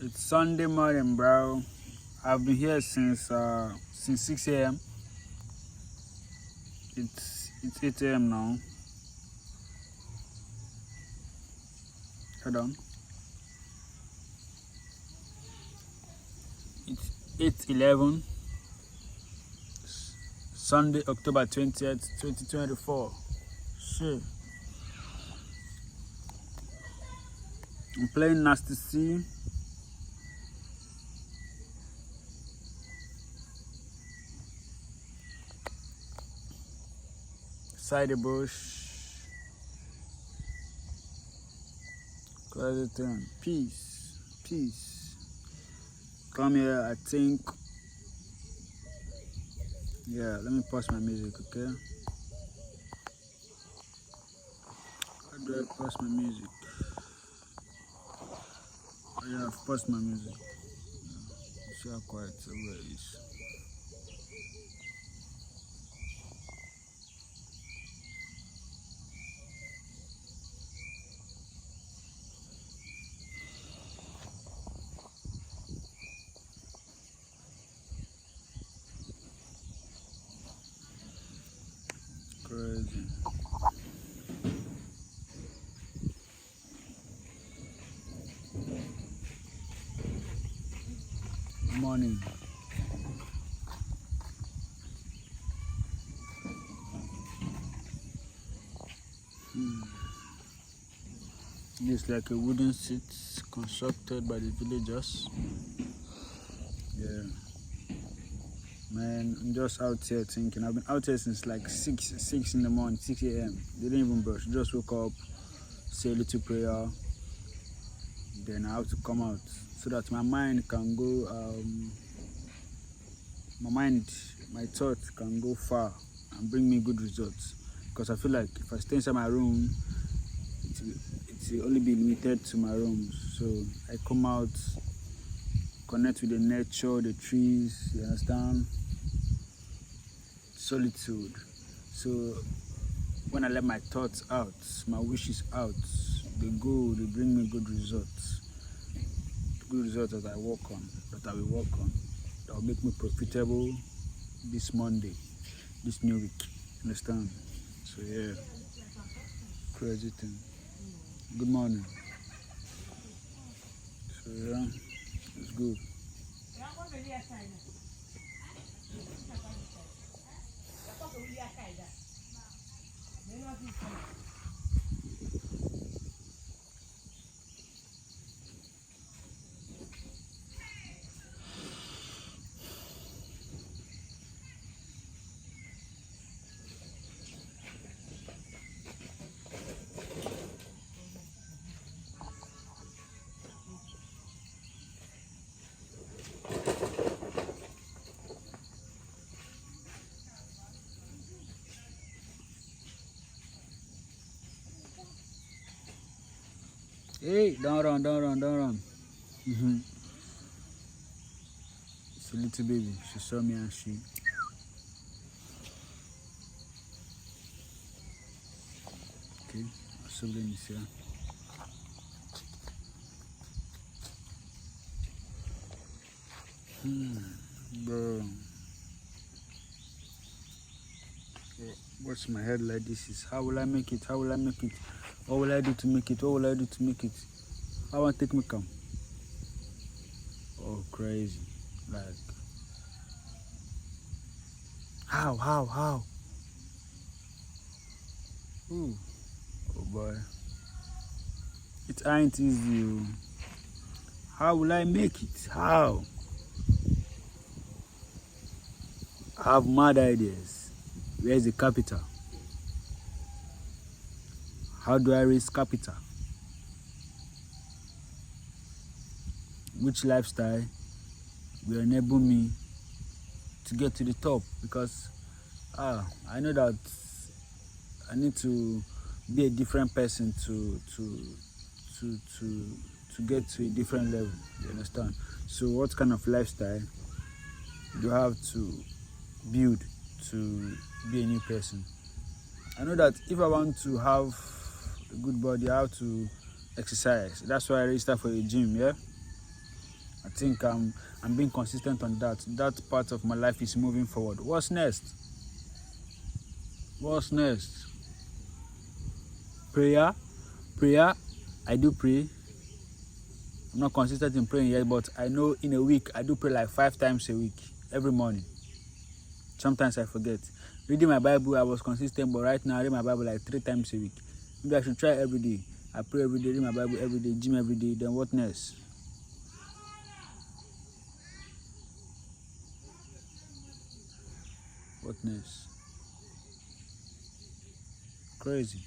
It's Sunday morning, bro. I've been here since 6 a.m. It's 8 a.m. now. Hold on. It's 8:11. Sunday, October 20th, 2024. Shit. I'm playing Nasty C. Side the bush. Crazy thing. Peace. Peace. Come here, I think. Yeah, let me pause my music, okay? How do I pause my music? Oh, yeah, I've paused my music. Yeah. See how quiet everywhere is. Crazy. Morning. It's like a wooden seat constructed by the villagers. Yeah. Man, I'm just out here thinking. I've been out here since like 6 in the morning, 6 a.m. Didn't even brush. Just woke up, say a little prayer. Then I have to come out so that my mind can go, my thoughts can go far and bring me good results. Because I feel like if I stay inside my room, it will only be limited to my room. So I come out, connect with the nature, the trees, you understand? Solitude. So when I let my thoughts out, my wishes out, they bring me good results. Good results that I will work on, that will make me profitable this Monday, this new week. Understand? So yeah, crazy thing. Good morning. So yeah, it's good. Hey, don't run. It's a little baby. She saw me and she. Okay, so let me see. Bro. What's my head like this is how will I make it? What will I do to make it? How will I take me come? Oh, crazy. Like, how? Ooh. Oh boy. It ain't easy. How will I make it? How? I have mad ideas. Where's the capital? How do I raise capital? Which lifestyle will enable me to get to the top? Because I know that I need to be a different person to get to a different level. You understand? So what kind of lifestyle do I have to build to be a new person? I know that if I want to have a good body, I have to exercise. That's why I registered for a gym, yeah? I think I'm being consistent on that. That part of my life is moving forward. What's next? What's next? Prayer. I do pray. I'm not consistent in praying yet, but I know in a week I do pray like 5 times a week, every morning. Sometimes I forget. Reading my Bible, I was consistent, but right now I read my Bible like 3 times a week. Maybe I should try every day. I pray every day, read my Bible every day, gym every day. Then what next? What next? Crazy.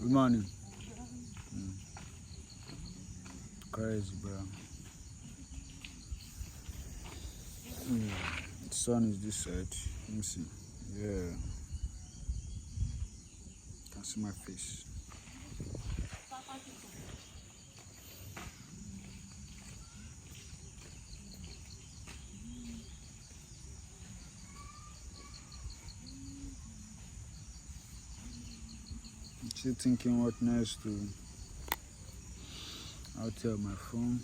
Good morning. Crazy, bro. The sun is this side. Let me see. Yeah. Can see my face. I'm still thinking what next to out here on my phone.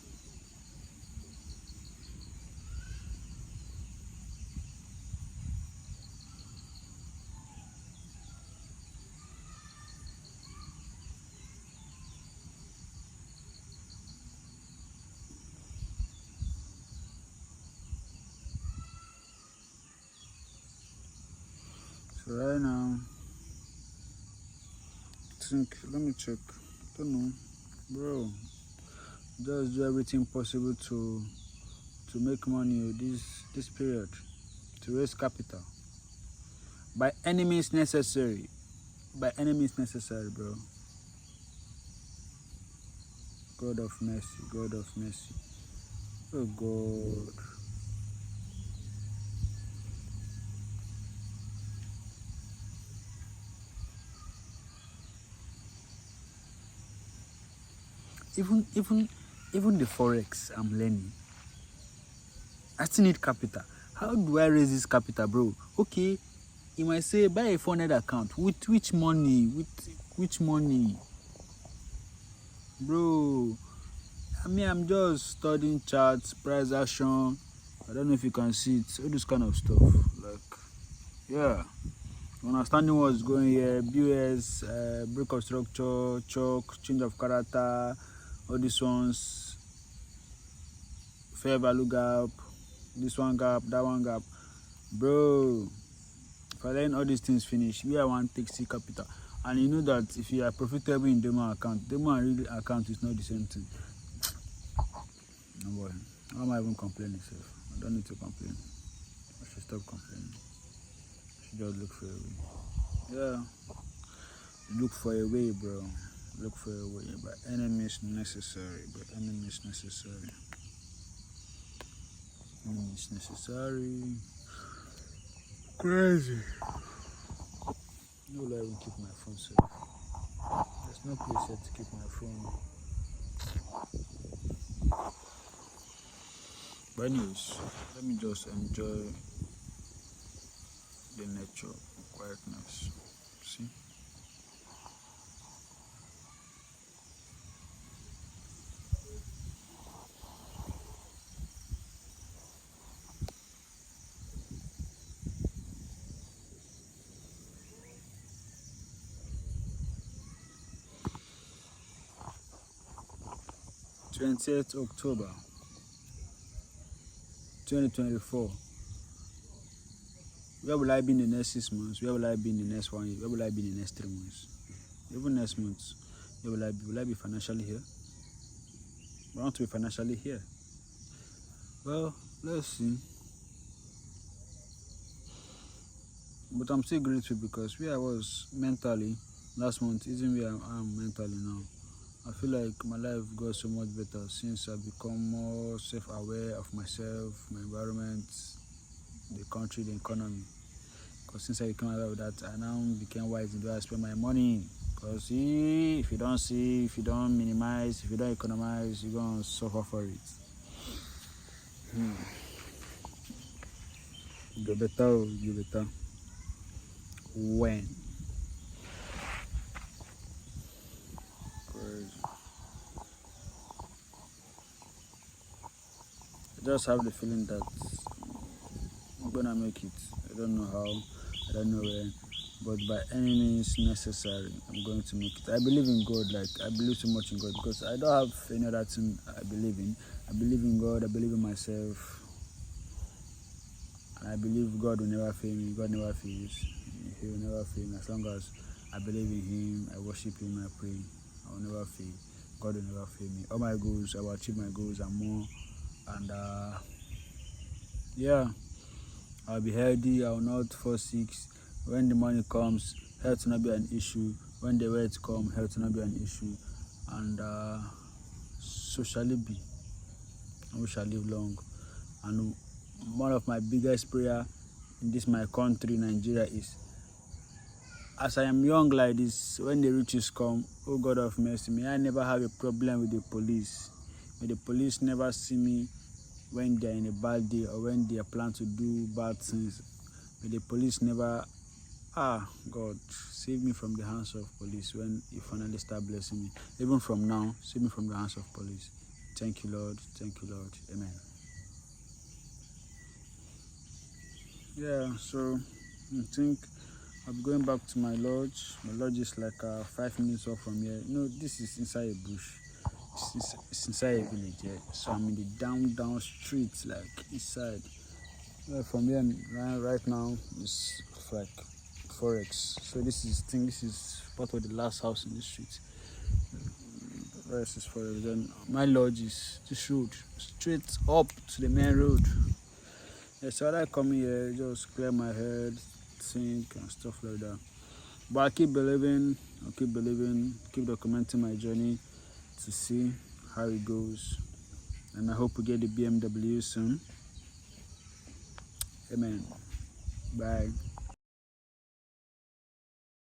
So right now, let me check. Don't know, bro. Just do everything possible to make money this period, to raise capital by any means necessary. By any means necessary, bro. God of mercy. Oh God. Even the forex I'm learning, I still need capital. How do I raise this capital, bro? Okay, you might say buy a 400 account. With which money? Which money? Bro, I mean, I'm just studying charts, price action. I don't know if you can see it. All this kind of stuff. Like, yeah. Understanding what's going here, BOS, break of structure, chalk, change of character, all these ones, fair value gap, this one gap, that one gap. Bro, if I learn all these things finish, we are one take C capital. And you know that if you are profitable in demo account, demo and real account is not the same thing. No boy, how am I even complaining, sir? I don't need to complain. I should stop complaining. I should just look for a way. Yeah, look for a way, bro. Look for a way. By any means necessary. By any means necessary. Any means necessary. Crazy. No, I will keep my phone safe. There's no place here to keep my phone. But anyways, let me just enjoy the nature, quietness. See? "20th October 2024. Where will I be in the next 6 months? Where will I be in the next 1 year? Where will I be in the next 3 months? Even next month, where will I be? Will I be financially here? I want to be financially here. Well, let's see. But I'm still grateful because where I was mentally last month isn't where I am mentally now. I feel like my life got so much better since I've become more self-aware of myself, my environment, the country, the economy. Because since I came out of that, I now became wise in where I spend my money. Because if you don't see, if you don't minimize, if you don't economize, you're going to suffer for it. You better, you better. When? Crazy. I just have the feeling that I'm gonna make it. I don't know how, I don't know when, but by any means necessary, I'm going to make it. I believe in God, like I believe so much in God because I don't have any other thing I believe in. I believe in God, I believe in myself, and I believe God will never fail me. God never fails. He will never fail me. As long as I believe in Him, I worship Him, I pray, I will never fail. God will never fail me. All my goals, I will achieve my goals and more. And yeah, I'll be healthy. I will not fall sick. When the money comes, health will not be an issue. When the wealth comes, health will not be an issue. And so shall it be. And we shall live long. And one of my biggest prayer in this my country, Nigeria, is as I am young like this, when the riches come, oh God of mercy, may I never have a problem with the police. May the police never see me when they are in a bad day or when they are planning to do bad things. May the police never, God, save me from the hands of police when you finally start blessing me. Even from now, save me from the hands of police. Thank you, Lord. Thank you, Lord. Amen. Yeah, so I think I'll be going back to my lodge. My lodge is like 5 minutes off from here. This is inside a bush. It's inside a village, yeah. So I'm in the down streets, like east side. From here right now it's like forex. So this is part of the last house in the street. The rest is forex. Then my lodge is this road, straight up to the main road. Yeah, so I come here, just clear my head, think and stuff like that. But I keep believing, keep documenting my journey to see how it goes. And I hope we get the BMW soon. Amen. Bye.